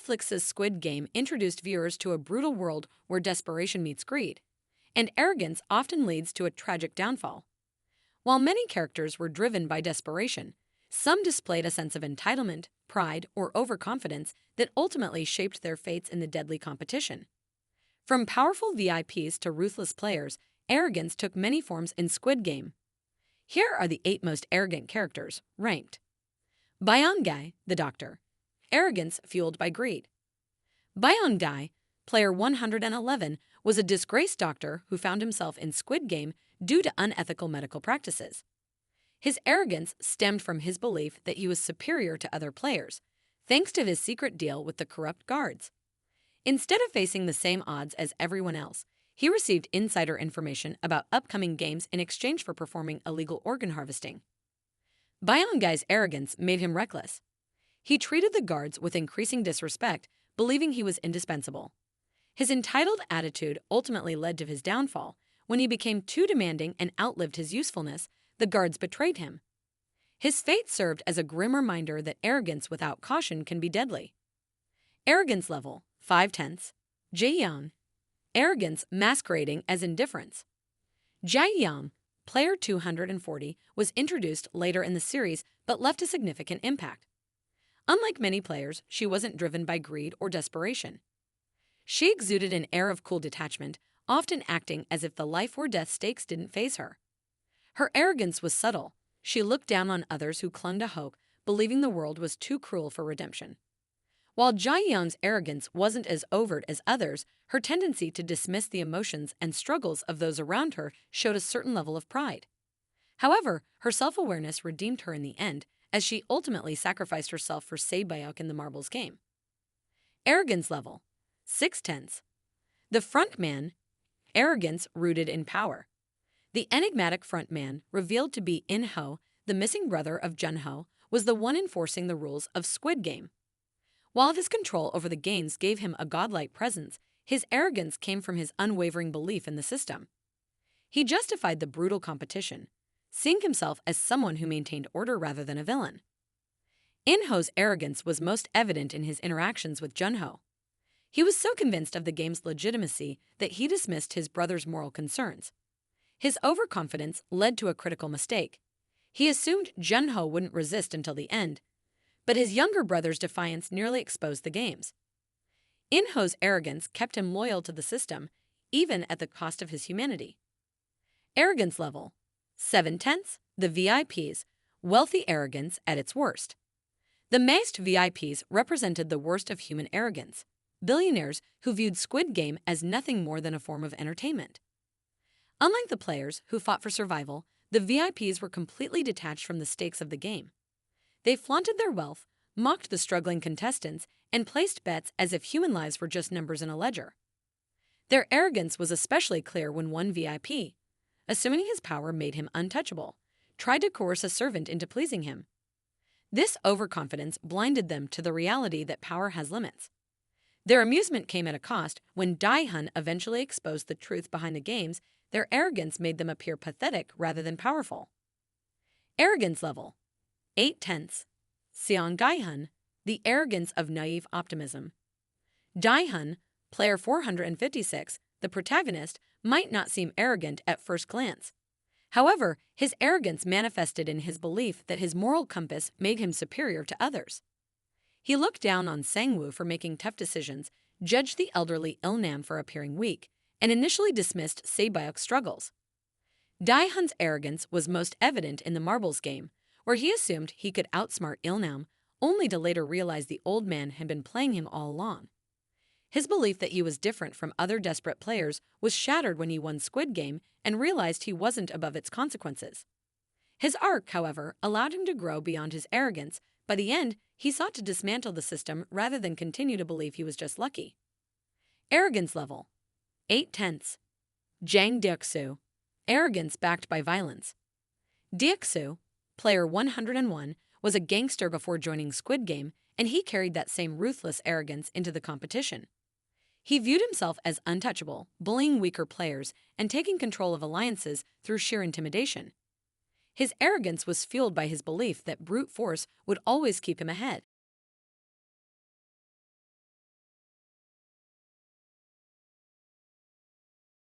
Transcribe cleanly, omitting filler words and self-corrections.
Netflix's Squid Game introduced viewers to a brutal world where desperation meets greed, and arrogance often leads to a tragic downfall. While many characters were driven by desperation, some displayed a sense of entitlement, pride, or overconfidence that ultimately shaped their fates in the deadly competition. From powerful VIPs to ruthless players, arrogance took many forms in Squid Game. Here are the 8 most arrogant characters, ranked. Byung-gae, the Doctor. Arrogance fueled by greed. Byung-gae, player 111, was a disgraced doctor who found himself in Squid Game due to unethical medical practices. His arrogance stemmed from his belief that he was superior to other players, thanks to his secret deal with the corrupt guards. Instead of facing the same odds as everyone else, he received insider information about upcoming games in exchange for performing illegal organ harvesting. Byung-gae's arrogance made him reckless. He treated the guards with increasing disrespect, believing he was indispensable. His entitled attitude ultimately led to his downfall. When he became too demanding and outlived his usefulness, the guards betrayed him. His fate served as a grim reminder that arrogance without caution can be deadly. Arrogance level 5/10. Jae-young. Arrogance masquerading as indifference. Jae-young, player 240, was introduced later in the series but left a significant impact. Unlike many players, she wasn't driven by greed or desperation. She exuded an air of cool detachment, often acting as if the life or death stakes didn't faze her. Her arrogance was subtle. She looked down on others who clung to hope, believing the world was too cruel for redemption. While Jae-young's arrogance wasn't as overt as others, her tendency to dismiss the emotions and struggles of those around her showed a certain level of pride. However, her self-awareness redeemed her in the end, as she ultimately sacrificed herself for Sae-byuk in the marbles game. Arrogance level 6/10. The frontman. Arrogance rooted in power. The enigmatic frontman, revealed to be In-ho, the missing brother of Jun-ho, was the one enforcing the rules of Squid Game. While his control over the games gave him a godlike presence, his arrogance came from his unwavering belief in the system. He justified the brutal competition, seeing himself as someone who maintained order rather than a villain. In-ho's arrogance was most evident in his interactions with Jun-ho. He was so convinced of the game's legitimacy that he dismissed his brother's moral concerns. His overconfidence led to a critical mistake. He assumed Jun-ho wouldn't resist until the end, but his younger brother's defiance nearly exposed the games. In-ho's arrogance kept him loyal to the system, even at the cost of his humanity. Arrogance level 7/10. The VIPs. Wealthy arrogance at its worst. The masked VIPs represented the worst of human arrogance, billionaires who viewed Squid Game as nothing more than a form of entertainment. Unlike the players who fought for survival, the VIPs were completely detached from the stakes of the game. They flaunted their wealth, mocked the struggling contestants, and placed bets as if human lives were just numbers in a ledger. Their arrogance was especially clear when one VIP, assuming his power made him untouchable, tried to coerce a servant into pleasing him. This overconfidence blinded them to the reality that power has limits. Their amusement came at a cost. When Dae-hun eventually exposed the truth behind the games, their arrogance made them appear pathetic rather than powerful. Arrogance level 8/10. Seong-gae-hun, the arrogance of naive optimism. Dae-hun, player 456, the protagonist, might not seem arrogant at first glance. However, his arrogance manifested in his belief that his moral compass made him superior to others. He looked down on Sang-woo for making tough decisions, judged the elderly Il-nam for appearing weak, and initially dismissed Sae-byuk's struggles. Dae-hun's arrogance was most evident in the marbles game, where he assumed he could outsmart Il-nam, only to later realize the old man had been playing him all along. His belief that he was different from other desperate players was shattered when he won Squid Game and realized he wasn't above its consequences. His arc, however, allowed him to grow beyond his arrogance. By the end, he sought to dismantle the system rather than continue to believe he was just lucky. Arrogance level 8/10. Jang Deok-soo, arrogance backed by violence. Deok-soo, player 101, was a gangster before joining Squid Game, and he carried that same ruthless arrogance into the competition. He viewed himself as untouchable, bullying weaker players and taking control of alliances through sheer intimidation. His arrogance was fueled by his belief that brute force would always keep him ahead.